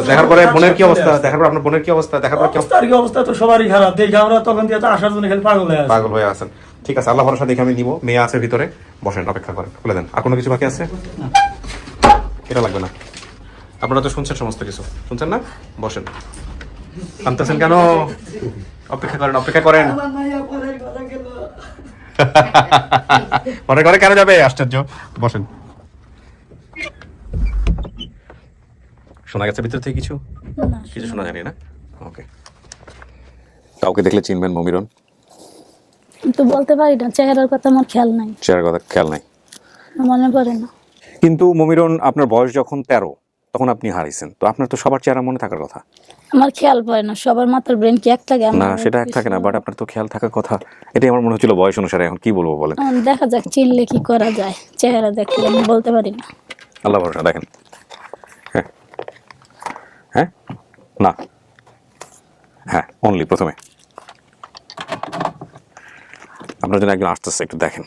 দেখার পরে বোনের কি অবস্থা? দেখার পর আপনার বোনের কি অবস্থা? দেখার পর কি অবস্থা? তো সবারই খারাপ। দেখে আমরা তখন দিয়ে তো আসার জন্য খালি পাগল হয়ে আছেন। ঠিক আছে, আল্লাহ ভরসা দেখে আমি নিব। মেয়ে আছে ভিতরে, বসেন, অপেক্ষা করেন, খুলে দেন। আর কোনো কিছু বাকি আছে? এটা লাগবে না। আপনারা তো শুনছেন সমস্ত কিছু, শুনছেন না? বসেন। আনতেছেন কেন? অপেক্ষা করেন, অপেক্ষা করেন। পরে ঘরে কেন যাবে? আশ্চর্য। বসেন। শোনা গেছে ভিতর থেকে কিছু? কিছু শোনা জানি না। ওকে, কাউকে দেখলে চিনবেন মমিরন? তো বলতে পারি না, চেহারার কথা আমার খেয়াল নাই, চেহারার কথা খেয়াল নাই, মনে পড়ে না। কিন্তু মমিরন আপনার বয়স যখন 13 তখন আপনি হারাইছেন, তো আপনার তো সবার চেহারা মনে থাকার কথা। আমার খেয়াল পড়ে না, সবার মাথার ব্রেন কি এক থাকে? না, সেটা এক থাকে না, বাট আপনার তো খেয়াল থাকার কথা। এটাই আমার মনে হচ্ছিল বয়স অনুসারে। এখন কি বলবো বলেন? দেখা যাক, চিনলে কি করা যায়, চেহারা দেখলে আমি বলতে পারি না। আল্লাহ ভরসা, দেখেন। হ্যাঁ হ্যাঁ, না হ্যাঁ, অনলি প্রথমে আপনার জন্য একজন আসতেছে, একটু দেখেন।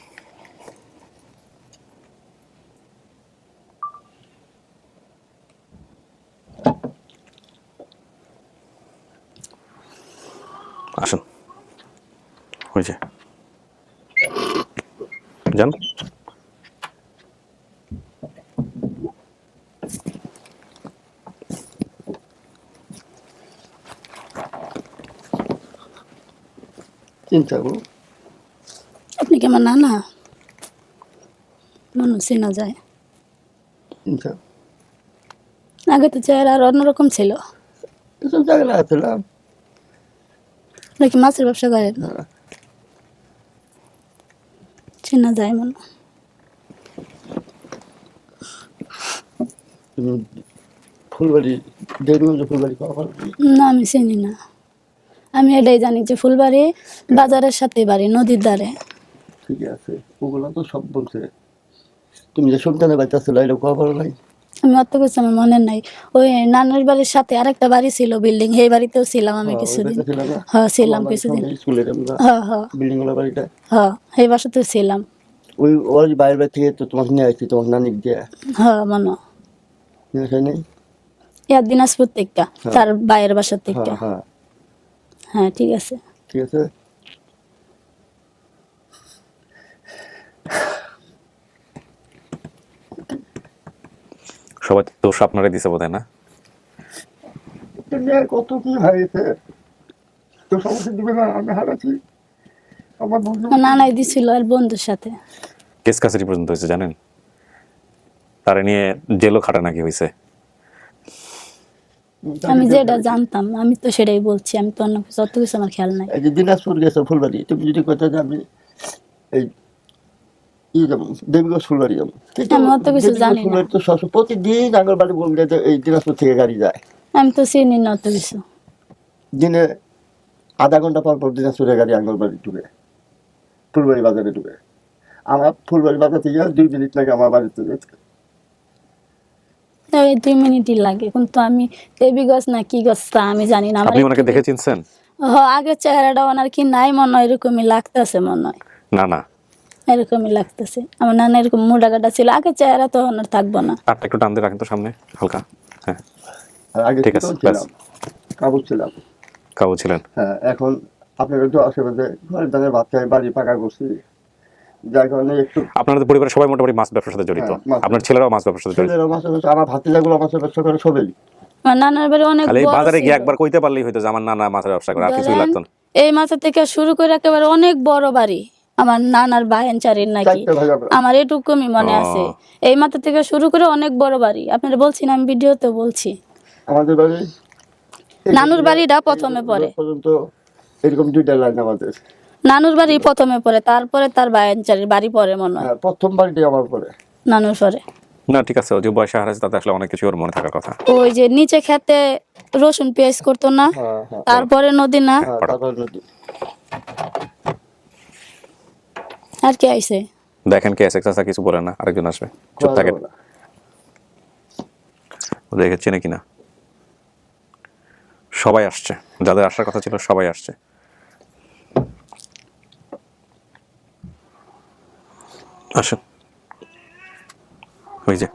আসুন, হয়েছে, যান। চিন্তা করো, আপনি কি আমার নানা? মনে চেনা যায়। চিন্তা আগে তো চেহারা আর অন্যরকম ছিল। এসব জায়গায় আসলাম নাকি মাছের ব্যবসা করেন? চেনা যায় মনে। ফুলবাড়ি, ফুলবাড়ি না, আমি চিনি না। আমি এটাই জানি যে ফুলবাড়ি বাজারের সাথে বাড়ি, নদীর ধারে। ঠিক আছে, ওগুলো তো সব বলছে। তুমি যে সন্তানের বাড়িতে আসলে এটা খবর নাই? আমি অত কিছু আমার মনে নাই। ওই নানার বাড়ির সাথে আরেকটা বাড়ি ছিল বিল্ডিং, সেই বাড়িতেও ছিলাম আমি কিছুদিন। হ্যাঁ ছিলাম কিছুদিন। হ্যাঁ হ্যাঁ বিল্ডিং ওলা বাড়িটা, হ্যাঁ সেই বাসাতেও ছিলাম। ওই বাইরে থেকে তো তোমাকে নিয়ে আসছি, তোমার নানিক দিয়ে হ্যাঁ মনে নিয়ে আসে নাই? দিনাজপুর থেকে, তার বাইরের বাসা থেকে। হ্যাঁ হ্যাঁ হ্যাঁ ঠিক আছে। ঠিক আছে। সবাই দোষ আপনারাই দিছে বোধ হয় না? এটা নিয়ে কত কি হয়েছে, তো সমস্যা দিবে না, আমি হারাচ্ছি আমার বন্ধু। নানাই দিছিল আর বন্ধুর সাথে। কেস কাছারি পর্যন্ত হয়েছে জানেন? তারা নিয়ে জেলও খাটা নাকি হয়েছে। আমি যেটা জানতাম আমি তো সেটাই বলছি, আমি তো অন্য কিছু অত কিছু আমার খেয়াল নাই। এই যে দিনাজপুর গেছো ফুলবাড়ি, তুমি যদি কথা যে আমি এই যাবো দেবীগঞ্জ ফুলবাড়ি যাবো, আমি অত কিছু জানি না। ফুলবাড়ি তো সবসময় প্রতিদিন আঙ্গনবাড়ি বললে যে এই দিনাজপুর থেকে গাড়ি যায়, আমি তো চিনি না অত কিছু। দিনে আধা ঘন্টা পর পর দিনাজপুরের গাড়ি আঙ্গনবাড়ি ঢুকে, ফুলবাড়ি বাজারে ঢুকে। আমার ফুলবাড়ি বাজার থেকে 2 মিনিট লাগে আমার বাড়িতে যেতে। ওই 2 মিনিটই লাগে, কিন্তু আমি দেবী গাছ না কি গাছ তা আমি জানি না। আপনি ওনাকে দেখে চিনছেন? আগের চেহারাটা ওনার কি নাই মনে হয়, এরকমই লাগতেছে মনে হয়। না না, এরকমই লাগতেছে। আমার নানা এরকম মোটা কাটা ছিল, আগের চেহারা তো ওনার থাকবো না। আপনি একটু টান দিয়ে রাখেন তো সামনে হালকা। হ্যাঁ আর আগে ঠিক আছে, ব্যাস। কাবু ছিলাম। কাবু ছিলেন? হ্যাঁ, এখন আপনার তো আশেপাশে ঘরে দাঁড়িয়ে ভাত খাই, বাড়ি পাকা করছি, যার কারণে একটু। আপনাদের পরিবারের সবাই মোটামুটি মাছ ব্যবসার সাথে জড়িত? আপনার ছেলেরাও মাছ ব্যবসার সাথে জড়িত? আমার ভাতিজাগুলো মাছের ব্যবসা করে সবাই। আমার নানার বাড়ি অনেক খালি বড় বাজারে গিয়ে ছিল। একবার কইতে পারলেই হয়তো যে আমার নানা মাছের ব্যবসা করে, আর কিছুই লাগতো না। এই মাথা থেকে শুরু করে একেবারে অনেক বড় বাড়ি আমার নানার বাহেনচারির নাকি, আমার এটুকুই মনে আছে। এই মাথা থেকে শুরু করে অনেক বড় বাড়ি, আপনারা বলছি না, আমি ভিডিওতে বলছি। আমাদের বাড়ি নানুর বাড়িটা প্রথমে পড়ে, পর্যন্ত এরকম 2টা লাইন আমাদের। নানুর বাড়ি প্রথমে পড়ে, তারপরে তার বাহেনচারির বাড়ি পড়ে মনে হয়। প্রথম বাড়িটাই আমার পরে, নানুর পরে। না ঠিক আছে, ও যে বয়সে হারাছে তাতে আসলে অনেক কিছু ওর মনে থাকার কথা। ওই যে নিচে খেতে রসুন পেঁয়াজ করতো না, তারপরে নদী না, আর কে আইছে দেখেন কে এসে কিছু বলে না, আরেকজন আসবে, চুপ থাকেন। ও দেখে চেনে কিনা? সবাই আসছে, যাদের আসার কথা ছিল সবাই আসছে। আসুন, ওই যে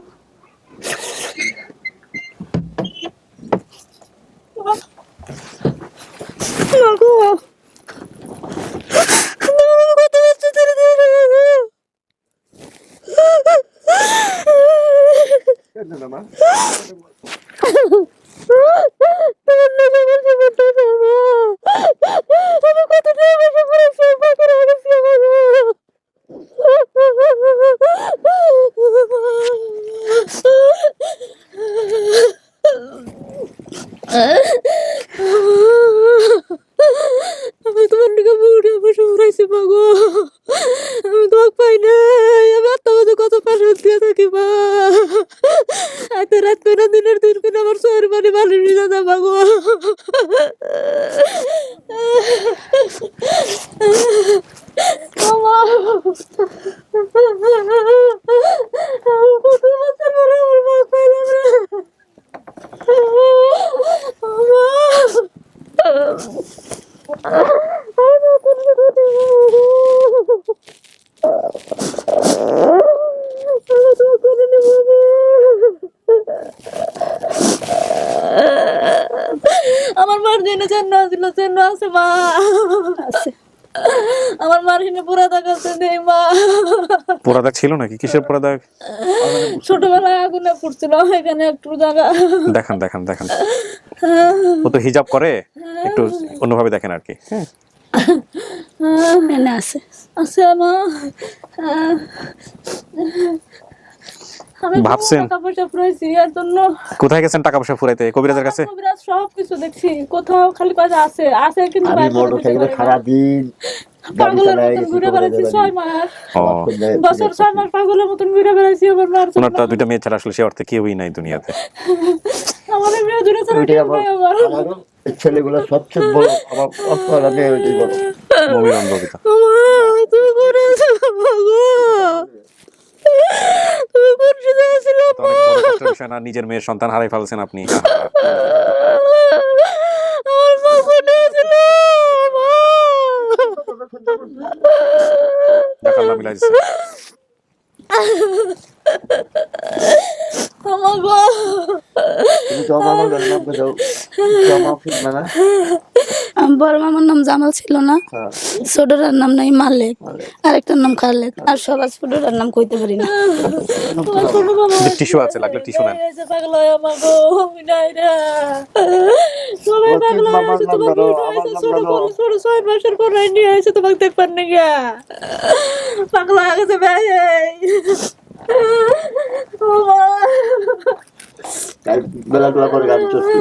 আমি তোমার দিকে বুড়ি বসে উড়াইছি মাগো, আমি তোমাকে পাই নাই। আমি আর তোমাদের কত পাশে দিয়ে থাকি মা, এত রাত করে দিনের দিন করে আমার শহর বাড়ি বাড়ি নিয়ে যাতা মাগো। আমার মার জন্য চেন্ন ছিল, চেন্ন আছে মা, আমার মার হিনে পোড়া দাগ আছে নেই মা। পোড়া দাগ ছিল নাকি? কিসের পোড়া দাগ? ছোটবেলায় আগুনে পড়ছিল, এখানে একটু জায়গা। দেখান দেখান দেখান, ও তো হিজাব করে, একটু অন্যভাবে দেখেন আর কি। আছে আছে মা। ভাবছেন টাকা পয়সা ফুরাইছি এর জন্য। কোথায় গেছেন টাকা পয়সা ফুরাইতে? কবিরাজের কাছে? কবিরাজ সবকিছু দেখছি, কোথাও খালি কথা আছে আছে কিন্তু আমি মোটরসাইকেলে সারাদিন পাগলের মতন ঘুরে বেড়াচ্ছি 6 মাস, বছর 6 মাস পাগলের মতন ঘুরে বেড়াচ্ছি। আমার মার ওনার তো 2টা মেয়ে ছাড়া আসলে সে অর্থে কেউই নাই দুনিয়াতে। আমাদের মেয়ে দূরে ছাড়া কেউ নাই। আমার ছেলেগুলো সবচেয়ে বড়, আমার অস্ট্রেলিয়া মেয়ে ওইটাই বড়। মমির অন্ধবিতা। তুমি করেছো মাগো, তুমি কোন সুযোগ ছিল তো অনেক বড় কষ্টের বিষয় না, নিজের মেয়ের সন্তান হারাই ফেলছেন আপনি। আমার মা কোনে ছিল মা? যাক আল্লাহ মিলাই দিচ্ছে। আমার গো তুমি তো আমার নাম দাও, জমা ফিট না। আমার বড় মামার নাম জামাল ছিল না, হ্যাঁ, ছোটটার নাম নাই মালিক, আরেকটার নাম খালেক, আর সবার ছোটটার নাম কইতে পারি না। টিস্যু আছে, লাগলে টিস্যু নেন। পাগল হয় আমার গো, আমি নাই না। সবাই পাগল হয়ে আছে, তোমার বোন হয়েছে, ছোট 6 মাসের পর নিয়ে এসে তোমাকে দেখবার না গিয়া পাগল হয়ে গেছে ভাই। ও মা, বেলাগুলা করে গাড়ি চলছি,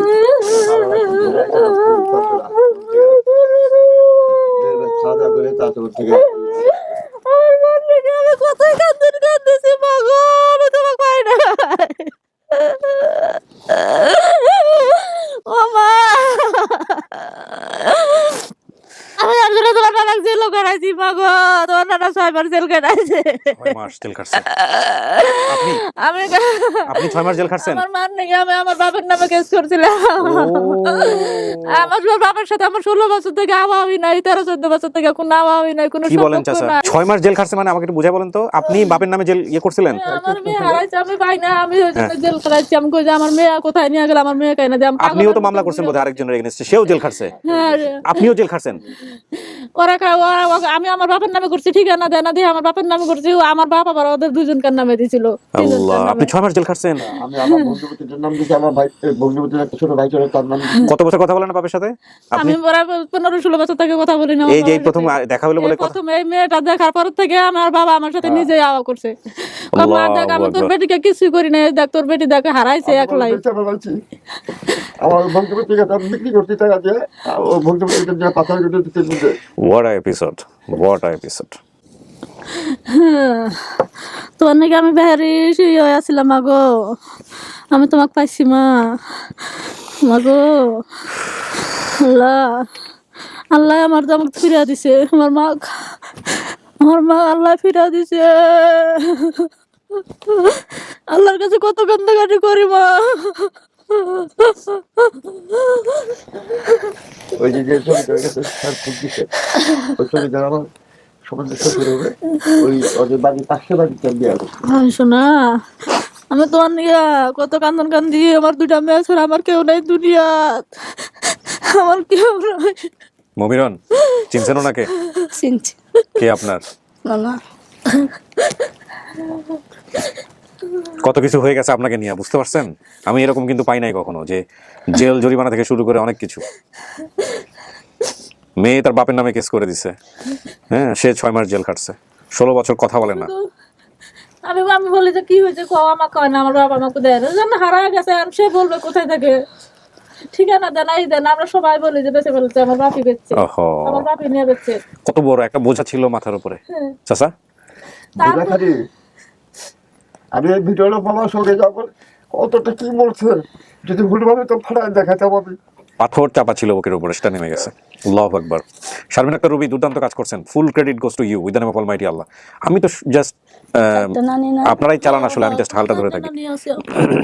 খাওয়া দাওয়া করে তারপর থেকে আমার মন লেগে আমি কোথায় কাঁদতেছি পাগল, আমি তোমাকে পাই না। ও মা, আমি আসলে তোমার নানাকে জেল কাটাইছি পাগল, তোমার নানা 6 মাস জেল কাটাইছে। 6 মাস জেল খাটছেন আপনি? আমি আপনি 6 মাস জেল খাটছেন? আমার মান নাকি আমি আমার বাবার নামে কেস করছিলাম। আমার বাবার সাথে আমার 16 বছর থেকে আওয়াই নাই, 13-14 বছর থেকে কোনো আওয়াই নাই, কোনো কি বলেন সম্পর্ক চাচা? নাই। 6 মাস জেল খাটছে মানে আমাকে একটু বুঝাই বলেন তো, আপনি বাপের নামে জেল করছিলেন? আমার মেয়ে হারাইছে, আমি পাই না, আমি ওই জন্য জেল খাটাইছি। আমি কই যে আমার মেয়ে কোথায় নিয়ে গেল, আমার মেয়ে কাই না যে আমি আপনিও তো মামলা করছেন বোধহয় আরেকজনের এগেইনস্টে, সেও জেল খাটছে, হ্যাঁ, আপনিও জেল খাটছেন। আমি আমার বাপের নামে করছি, ঠিকানা দেয় না দিয়ে আমার বাপের নামে করছি, আমার বাপ আবার ওদের দুজনকার নামে দিছিল। আল্লাহ, আপনি 6 মাস জেল খাটছেন? আমি আমার বন্ধুপতির নাম দিয়েছি, আমার ভাই বন্ধুপতির একটা ছোট ভাই ছিল, তার নাম কত বছর কথা বলেন না বাপের সাথে আপনি? আমি 15-16 বছর থেকে কথা বলি না। এই যে প্রথম দেখা হলো বলে কথা? প্রথম এই মেয়েটা দেখার পর থেকে আমার বাবা আমার সাথে নিজেই আওয়া করছে। আল্লাহু মা দেখ, আমি তোর আকবার। বেটিকে কিছুই করি না, দেখ তোর বেটি দেখে হারাইছে একলাই। আমার বন্ধুপতিকে বিক্রি করতে টাকা দিয়ে, ও বন্ধুপতিকে দিয়ে পাথর কেটে দিতে দিতে। What a episode, what a episode. তোর নাকি আমি বেহারি হয়ে আসছিলাম মাগো, আমি তোমাকে পাইছি মা। মাগো আল্লাহ, আল্লাহ আমার তো আমাকে ফিরিয়ে দিছে, আমার মা আল্লাহ ফিরিয়ে দিছে। আল্লাহর কাছে কত কান্দাকাটি করি মা। ওই যে ছবিটা গেছে স্যার খুব দিচ্ছে, ওই ছবিটা আমার সমাজে শ্বশুর হবে, ওই ওদের বাড়ির পাশে বাড়িতে বিয়ে হবে। শোনা, আমি তোমার নিয়ে কত কান্দন কান্দি, আমার 2টা মেয়ে ছাড়া আমার কেউ নাই দুনিয়াত, আমার কেউ নাই। মমিরন, চিনছেন ওনাকে? চিনছি কে আপনার? মামা। কত কিছু হয়ে গেছে আপনাকে নিয়ে, বুঝতে পারছেন? আমি এরকম কিন্তু পাই নাই কখনো, যে জেল জরিমানা থেকে শুরু করে অনেক কিছু। মেয়ে তার বাপের নামে কেস করে দিছে, হ্যাঁ, সে 6 মাস জেল খাটছে, 16 বছর কথা বলে না। আমি বলি যে কি হয়েছে, আমাকে কয় না, আমার বাবা আমাকে দেয় না, জান হারা গেছে, আর সে বলবে কোথায় থাকে, ঠিকানা দেন এই দেন, আমরা সবাই বলি যে বেঁচে ফেলছে, আমার বাপি বেঁচছে, ওহো, আমার বাপি নিয়ে বেঁচছে। কত বড় একটা বোঝা ছিল মাথার উপরে চাচা। খালি আমি এই ভিডিওটা পাওয়ার সঙ্গে যাবো, কতটা কি বলছে, যদি ভুলভাবে তো ফাড়ায় দেখাতাম আমি। পাথর চাপা ছিল বুকের উপরে, সেটা নেমে গেছে। আল্লাহু আকবার। শারমিন আক্তার রুবি দুর্দান্ত কাজ করছেন, full credit goes to you with the name of almighty Allah. আমি তো জাস্ট আপনারাই চালান, আসলে আমি জাস্ট হালটা ধরে থাকি।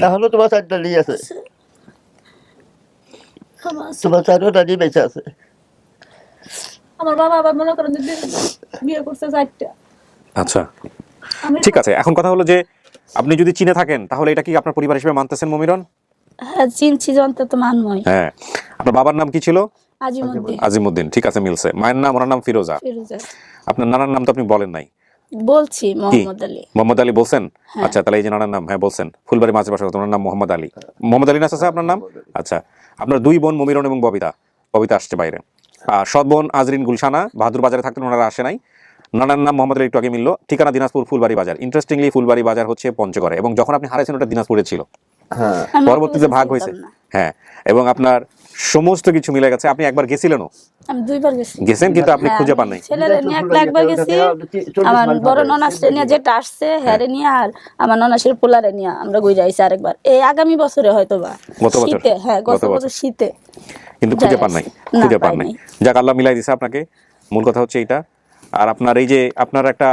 তাহলে তোমার 4টা নিয়ে আছে, তোমার 4টা নিয়ে বেঁচে আছে। আমার বাবা আবার মনে করেন যে বিয়ে করছে 4টা। আচ্ছা, ঠিক আছে। এখন কথা হলো যে আপনি যদি চিনে থাকেন তাহলে এটা কি আপনার পরিবার হিসেবে মানতেছেন মমিরন? হ্যাঁ চিনছি, জানতে তো মানময়। হ্যাঁ, আপনার বাবার নাম কি ছিল? আজিমউদ্দিন। আজিমউদ্দিন, ঠিক আছে, মিলছে। মায়ের নাম, ওনার নাম ফিরোজা। ফিরোজা। আপনার নানার নাম তো আপনি বলেন নাই। বলছি মোহাম্মদ আলী। মোহাম্মদ আলী বলছেন? আচ্ছা, তাহলে এই যে নানার নাম, হ্যাঁ বলছেন, ফুলবাড়ি মাঝে বাসা, ওনার নাম মোহাম্মদ আলী। মোহাম্মদ আলী না চাচা আপনার নাম? আচ্ছা, আপনার 2 বোন মমিরন এবং ববিতা আসছে বাইরে। সৎ বোন আজরিন গুলশানা বাহাদুর বাজারে থাকতেন, ওনারা আসে নাই। নানার নাম মোহাম্মদ আলী একটু আগে মিললো, ঠিকানা দিনাজপুর ফুলবাড়ি বাজার। ইন্টারেস্টিংলি ফুলবাড়ি বাজার হচ্ছে পঞ্চগড়ে, এবং যখন আপনি হারাইছেন ওটা দিনাজপুরে ছিল, পরবর্তীতে ভাগ হয়েছে। হ্যাঁ, এবং আপনার সমস্ত কিছু মিলে গেছে। আপনি একবার গেছিলেনও? আমি 2 বার গেছেন, কিন্তু আপনি খুঁজে পান নাই। ছেলেরে নিয়ে একবার গেছি, আমার বড় ননাসরে নিয়ে যেটা আসছে হ্যারে নিয়ে, আর আমার ননাসের পোলারে নিয়ে আমরা গই যাইছি আরেকবার, এই আগামী বছরে হয়তো বা গত বছর। শীতে। হ্যাঁ, গত বছর শীতে, কিন্তু খুঁজে পান নাই, খুঁজে পান নাই। যাক, আল্লাহ মিলাই দিছে আপনাকে, মূল কথা হচ্ছে এইটা। আর আপনার এই যে আপনার একটা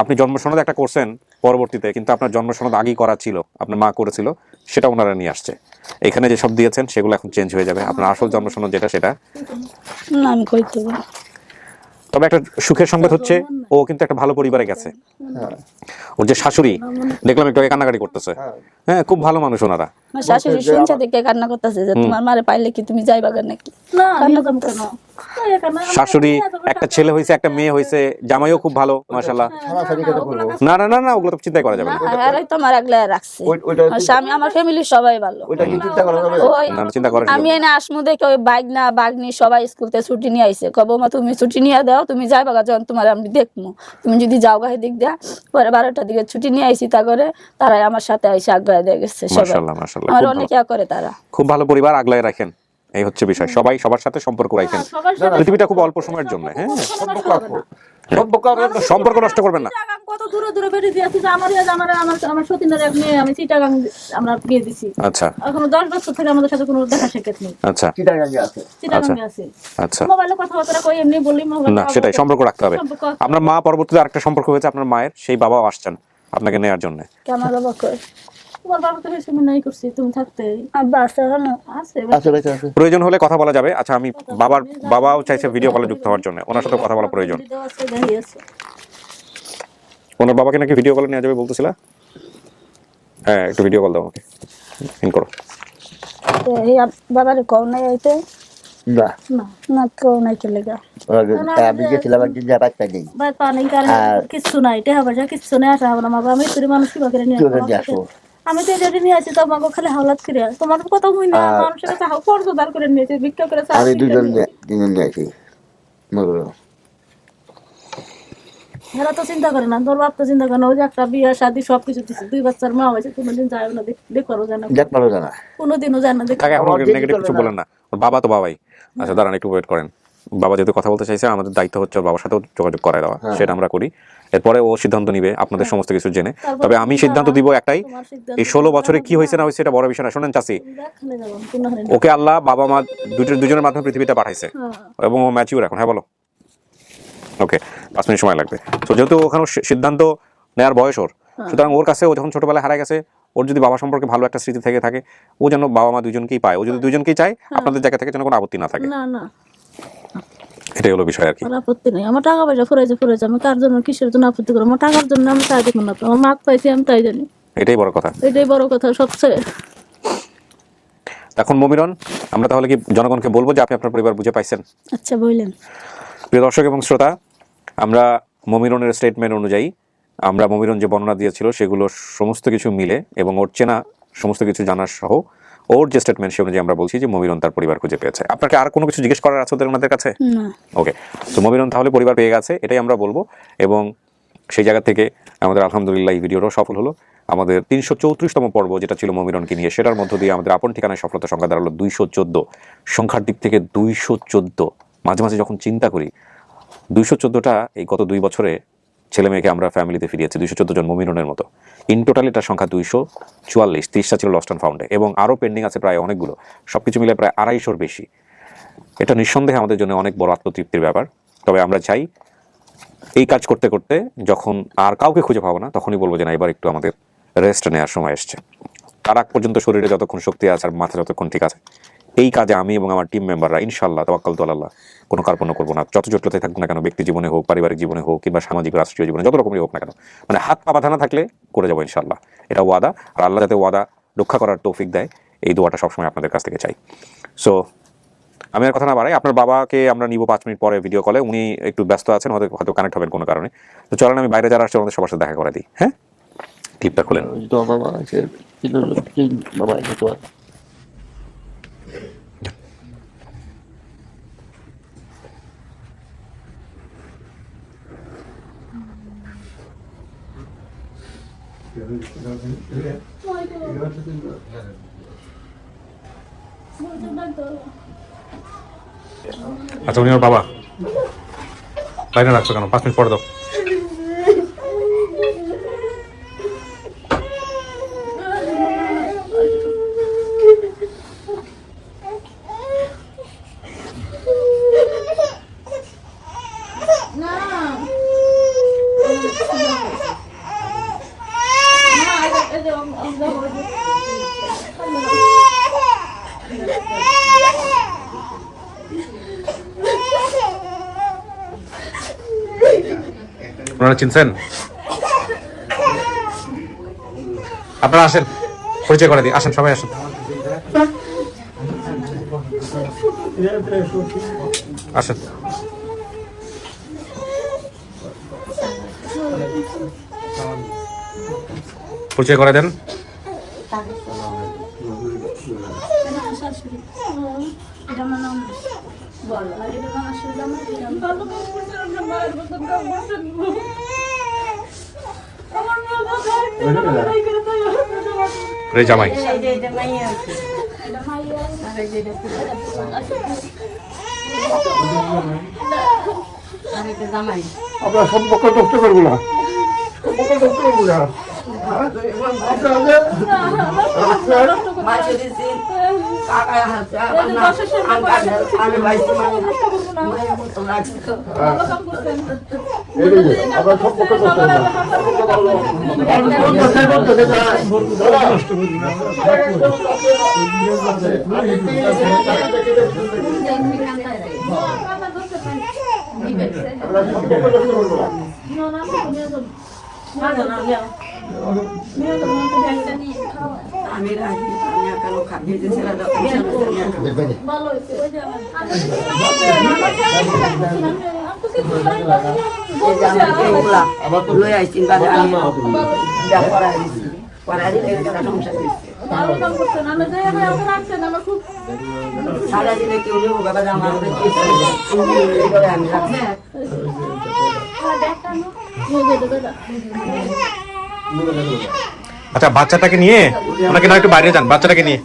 আপনি জন্ম সনদ একটা করছেন পরবর্তীতে, কিন্তু আপনার জন্ম সনদ আগেই করা ছিল, আপনার মা করেছিল, সেটা ওনারা নিয়ে আসছে। এখানে যেসব দিয়েছেন সেগুলো এখন চেঞ্জ হয়ে যাবে। আপনার আসল জন্ম সনদ যেটা সেটা। না আমি কইতে পারি। তবে একটা সুখের সংবাদ হচ্ছে ও কিন্তু একটা ভালো পরিবারে গেছে। ওর যে শাশুড়ি দেখলাম একটু আগে কান্নাকাটি করতেছে। হ্যাঁ, খুব ভালো মানুষ ওনারা। আমার শাশুড়ি শুনছে দেখে কান্না করতেছে যে তোমার মারে পাইলে কি তুমি যাইবা নাকি? না কান্না করতেছে। শাশুড়ি, একটা ছেলে হয়েছে, একটা মেয়ে হয়েছে, জামাইও খুব ভালো মাশাআল্লাহ। না না না না, ওগুলো তো চিন্তা করা যাবে না। আরে তো আমার আগলে রাখছে। আর স্বামী, আমার ফ্যামিলির সবাই ভালো। ওইটা কি চিন্তা করা যাবে? ওই না, চিন্তা করেন। আমি এনে আসমু দেখে ওই বাইগনা বাগনি সবাই স্কুলতে ছুটি নিয়ে আইছে। কব মা তুমি ছুটি নিয়ে দাও, তুমি যাইবা গা, যখন তোমার আমি দেখমু, তুমি যদি যাও গা দিক দিয়া। পরে 12টার দিকে ছুটি নিয়ে আইছি, তা করে তারাই আমার সাথে আইসে আগলায় দিয়ে গেছে সবাই। মাশাআল্লাহ মাশাআল্লাহ, আমার অনেক ইয়া করে তারা। খুব ভালো পরিবার, আগলায় রাখেন, এই হচ্ছে বিষয়। সবাই সবার সাথে সম্পর্ক রাখেন। পৃথিবীটা খুব অল্প সময়ের জন্য। হ্যাঁ, সম্পর্ক নষ্ট করবেন না। কত দূরে দূরে বেরিয়ে দিয়েছি যে আমার সতীনের এক মেয়ে আমি চিটাগাং আমরা বিয়ে দিছি। আচ্ছা, এখনো 10 বছর থেকে আমাদের সাথে কোনো দেখা সাক্ষাৎ নেই। আচ্ছা, চিটাগাঙ্গে আছে। চিটাগাং আছে। আচ্ছা, মোবাইলে কথাবার্তা কই এমনি বলি না সেটাই, সম্পর্ক রাখতে হবে। আপনার মা পরবর্তীতে আরেকটা সম্পর্ক হয়েছে আপনার মায়ের, সেই বাবাও আসছেন আপনাকে নেয়ার জন্য। কেমন বাবা কই? তোমার বাবা তো হিসেবে নাই করছি, তুমি থাকতে আব্বা আছে না? আছে। প্রয়োজন হলে কথা বলা যাবে। আচ্ছা, আমি বাবাও চাইছে ভিডিও কলে যুক্ত হওয়ার জন্য, ওনার সাথে কথা বলা প্রয়োজন। ওনার বাবাকে নাকি ভিডিও কলে নেওয়া যাবে বলতেছিল। হ্যাঁ, একটু ভিডিও কল দাও আমাকে, ইন করো। এই বাবারে কও নাই আইতে? না না কও নাই কে লাগা? আমি গেছিলাম একদিন, যা বাচ্চা নেই, ভাই পানি কারণে কিছু নাই, টেহা পয়সা কিছু নাই। আসা হবে না মা, আমি তুই মানুষ কি করে নিয়ে আসবো? আমি তো যদি নিয়ে আসি তোমাকে খালি হাওলাত করে তোমার কথা হই না, মানুষের কাছে হাও কর্জদার করে নিয়েছে, ভিক্ষা করে। আমি দুজন নিয়ে আসি। এরা তো চিন্তা করে না, তোর বাপ তো চিন্তা করে না। ওই যে একটা বিয়ে শাদী সবকিছু দিচ্ছে, 2 বাচ্চার মা হয়েছে, কোনোদিন যায় না, দেখবারও যায় না, কোনোদিনও যায় না। তাকে এখন নেগেটিভ কিছু বলেন না, ওর বাবা তো বাবাই। আচ্ছা দাঁড়ান, একটু ওয়েট করেন। বাবা যেহেতু কথা বলতে চাইছে, আমাদের দায়িত্ব হচ্ছে ওর বাবার সাথেও যোগাযোগ করায় দেওয়া, সেটা আমরা করি। এরপরে ও সিদ্ধান্ত নিবে আপনাদের সমস্ত কিছু জেনে। তবে আমি সিদ্ধান্ত দিব একটাই, এই 16 বছরে কি হয়েছে না হয়েছে এটা বড় বিষয় না। শোনেন চাচি, ওকে আল্লাহ বাবা মা দুজনের মাধ্যমে পৃথিবীতে পাঠাইছে এবং ও ম্যাচিউর এখন। হ্যাঁ বলো। ওকে, 5 মিনিট সময় লাগবে। তো যেহেতু ওখানে সিদ্ধান্ত নেওয়ার বয়স ওর, সুতরাং ওর কাছে ও যখন ছোটবেলায় হারায় গেছে, ওর যদি বাবা সম্পর্কে ভালো একটা স্মৃতি থেকে থাকে, ও যেন বাবা মা দুজনকেই পায়। ও যদি দুজনকেই চায়, আপনাদের জায়গা থেকে যেন কোনো আপত্তি না থাকে। না না, এটাই হলো বিষয় আর কি। আপত্তি নেই। আমার টাকা পয়সা ফুরাইছে, আমি কার জন্য কিসের জন্য আপত্তি করবো? আমার টাকার জন্য আমি তাই দেখুন না তো, আমার মাক পাইছি আমি তাই জানি। এটাই বড় কথা, এটাই বড় কথা সবচেয়ে। এখন মমিরন, আমরা তাহলে কি জনগণকে বলবো যে আপনি আপনার পরিবার বুঝে পাইছেন? আচ্ছা বললেন। প্রিয় দর্শক এবং শ্রোতা, আমরা মমিরনের স্টেটমেন্ট অনুযায়ী, আমরা মমিরন যে বর্ণনা দিয়েছিল সেগুলো সমস্ত কিছু মিলে এবং ওর চেনা সমস্ত কিছু জানার সহ ওর যে স্টেটমেন্ট সে অনুযায়ী আমরা বলছি যে মমিরন তার পরিবার খুঁজে পেয়েছে। আপনাকে আর কোনো কিছু জিজ্ঞেস করার আছে ওদের কাছে? না। ওকে, তো মমিরন তাহলে পরিবার পেয়ে গেছে, এটাই আমরা বলবো। এবং সেই জায়গা থেকে আমাদের আলহামদুলিল্লাহ এই ভিডিওটাও সফল হলো। আমাদের 334তম পর্ব যেটা ছিল মমিরনকে নিয়ে, সেটার মধ্য দিয়ে আমাদের আপন ঠিকানায় সফলতা সংখ্যা দাঁড়ালো 214। সংখ্যার দিক থেকে 214। মাঝে মাঝে যখন চিন্তা করি, 214টা এই গত 2 বছরে ছেলে মেয়েকে আমরা ফ্যামিলিতে ফিরিয়েছি, 214 জন মমিরনের মতো। ইন টোটাল এটার সংখ্যা 244। 30টা ছিল লস্ট অ্যান্ড ফাউন্ডে এবং আরও পেন্ডিং আছে প্রায় অনেকগুলো, সব কিছু মিলে প্রায় 250-র বেশি। এটা নিঃসন্দেহে আমাদের জন্য অনেক বড় আত্মতৃপ্তির ব্যাপার। তবে আমরা চাই এই কাজ করতে করতে যখন আর কাউকে খুঁজে পাবো না, তখনই বলবো যে না, এবার একটু আমাদের রেস্ট নেওয়ার সময় এসছে। তার আগ পর্যন্ত শরীরে যতক্ষণ শক্তি আছে আর মাথা যতক্ষণ ঠিক আছে, এই কাজে আমি এবং আমার টিম মেম্বাররা ইনশাআল্লাহ তাওয়াক্কালতু আলাল্লাহ কোনো কার্পণ্য করবো না। যত জটিলতায় থাকুক না কেন, ব্যক্তি জীবনে হোক, পারিবারিক জীবনে হোক, কিংবা সামাজিক রাষ্ট্রীয় জীবনে, যত রকমই হোক না কেন, মানে হাত পা বাঁধা না থাকলে করে যাবো ইনশাআল্লাহ। এটা ওয়াদা, আর আল্লাহ যাতে ওয়াদা রক্ষা করার তৌফিক দেয়, এই দোয়াটা সবসময় আপনাদের কাছ থেকে চাই। সো আমি আর কথা না বাড়াই, আপনার বাবাকে আমরা নিব 5 মিনিট পরে ভিডিও কলে। উনি একটু ব্যস্ত আছেন, হয়তো কানেক্ট হবেন কোনো কারণে। তো চলেন আমি বাইরে যারা আসছে আমাদের সবার সাথে দেখা করে দিই। হ্যাঁ, ক্লিপটা খুলেন। আচ্ছা, উনি ওর বাবা, বাইরে রাখছো কেন? 5 মিনিট পরে দাও। না ওনারা চিনছেন? আপনারা আসেন, পরিচয় করে দিই, আসেন সবাই আসেন। আসেন, পরিচয় করে দেন। রে জামাই, আমরা সম্পর্ক নষ্ট করবো না, সম্পর্ক নষ্ট করবো না। আমরা সম্পর্ক আমি রাজি, আমি একালো খাবিয়ে দিয়েছিলাম লই আইসিন বাদে আমি যা করাই দিছি, করাই দিলে তারা সংসার দিচ্ছে। সারা দিনে কেউ নেবো বাবা আমার আমি রাখছি। আচ্ছা বাচ্চাটাকে নিয়ে ওনাকে না একটু বাইরে যান, বাচ্চাটাকে নিয়ে।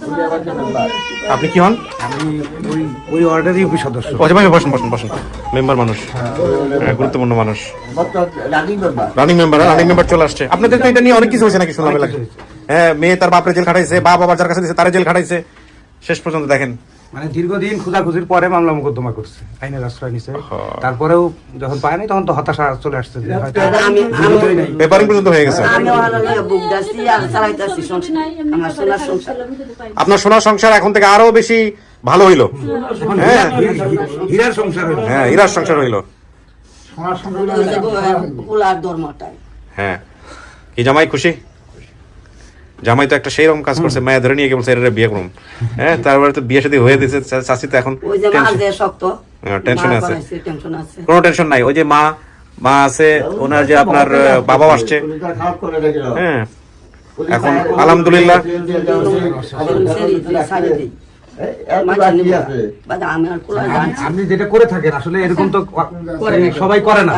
আপনি কি হন? আমি ওই ওয়ার্ডের ইউপি সদস্য। ভাই বসেন বসেন বসেন, মেম্বার মানুষ, গুরুত্বপূর্ণ মানুষ, রানিং মেম্বার চলে আসছে। আপনাদের তো এটা নিয়ে অনেক কিছু হয়েছে নাকি শুনলাম লাগে? হ্যাঁ, মেয়ে তার বাপরে জেল খাটাইছে, বাবা যার কাছে দিয়েছে তারা জেল খাটাইছে, শেষ পর্যন্ত দেখেন মানে দীর্ঘদিন খোঁজাখুঁজির পরে মামলা মোকদ্দমা করছে, আইনের আশ্রয় নিছে। তারপরেও যখন পায়নি তখন তো হতাশা চলে আসছে যে হয়তো পেপারিং পর্যন্ত হয়ে গেছে। আপনার সোনার সংসার এখন থেকে আরো বেশি ভালো হইলো। হ্যাঁ, হীরার সংসার হইলো। হ্যাঁ, হীরার সংসার হইলো। হ্যাঁ, কি জামাই খুশি? জামাই তো একটা সেই রকম কাজ করছে, মায়া ধরে নিয়ে গিয়ে বলছে এর বিয়ে করুন। হ্যাঁ, তারপরে তো বিয়ে সাথে হয়ে দিয়েছে। চাষি তো এখন টেনশনে আছে। কোনো টেনশন নাই, ওই যে মা আছে, ওনার যে আপনার বাবাও আসছে। হ্যাঁ, এখন আলহামদুলিল্লাহ আপনি যেটা করে থাকেন আসলে এরকম তো সবাই করে না।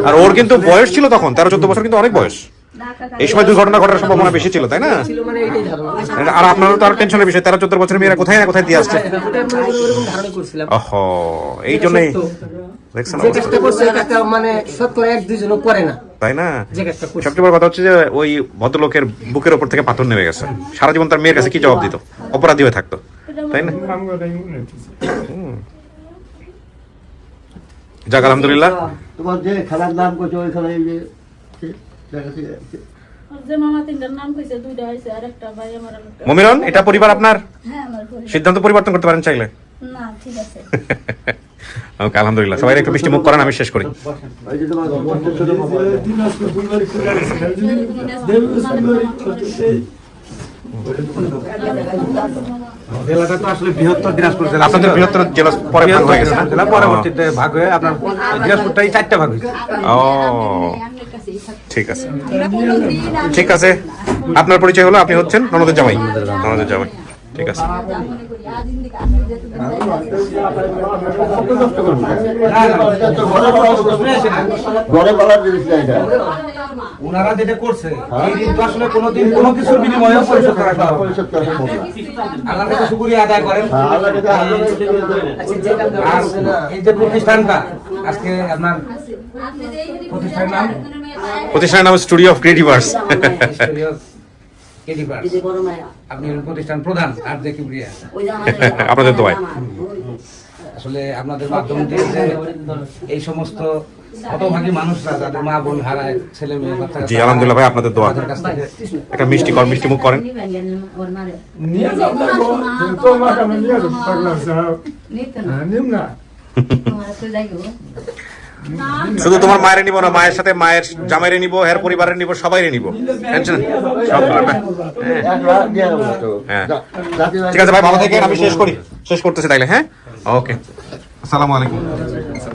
আর ওর কিন্তু বয়স ছিল তখন 13-14 বছর, কিন্তু অনেক বয়স। এই সময় দুর্ঘটনা ঘটার সম্ভাবনা বেশি ছিল, তাই না? আর আপনারও তো আর টেনশনের বিষয়, 13-14 বছরের মেয়েরা কোথায় না কোথায় দিয়ে আসছে। ওহো, এই জন্যই দেখছেন মানে শতকরা 1-2 করে না, তাই না? সবচেয়ে বড় কথা হচ্ছে যে ওই ভদ্রলোকের বুকের ওপর থেকে পাথর নেমে গেছে। সারা জীবন তার মেয়ের কাছে কি জবাব দিত? অপরাধী হয়ে থাকতো, তাই না? যাক আলহামদুলিল্লাহ। তোমার যে খেলার নাম করছো ওই খেলায় মমিরন, এটা পরিবার আপনার? সিদ্ধান্ত পরিবর্তন করতে পারেন চাইলে। ওকে, আলহামদুলিল্লাহ। সবাই একটু মিষ্টি মুখ করেন, আমি শেষ করি। জেলাটা তো আসলে বৃহত্তর দিনাজপুর জেলা। আপনাদের বৃহত্তর জেলা পরে ভাগ হয়ে গেছে না? জেলা পরবর্তীতে ভাগ হয়ে আপনার দিনাজপুরটাই 4টা ভাগ হয়েছে। ও, ঠিক আছে ঠিক আছে। আপনার পরিচয় হলো, আপনি হচ্ছেন ননদের জামাই। ননদের জামাই, ঠিক আছে। ওনারা যেটা করছে এই ঋণ তো আসলে কোনোদিন কোনো কিছুর বিনিময়ে পরিশোধ করা সম্ভব না। আল্লাহর কাছে শুকরিয়া আদায় করেন। আর এই যে প্রতিষ্ঠানটা আজকে আপনার প্রতিষ্ঠানের নাম স্টুডিও অফ ক্রিয়েটিভার্স। আপনি প্রতিষ্ঠান প্রধান আর যে কিবরিয়া, আপনাদের দোয়ায় আসলে আপনাদের মাধ্যম দিয়ে যে এই সমস্ত হতভাগী মানুষরা যাদের মা বোন হারায়, ছেলে মেয়ে বাচ্চা, জি আলহামদুলিল্লাহ ভাই, আপনাদের দোয়া। একটা মিষ্টি মুখ করেন। শুধু তোমার মায়ের নিব না, মায়ের সাথে মায়ের জামাইরে নিব, এর পরিবারের নিব, সবাইরে নিব। টেনশন সব করবে। হ্যাঁ ঠিক আছে ভাই, ভালো থাকেন। আমি শেষ করতেছি তাইলে। হ্যাঁ, ওকে, আসসালামু আলাইকুম।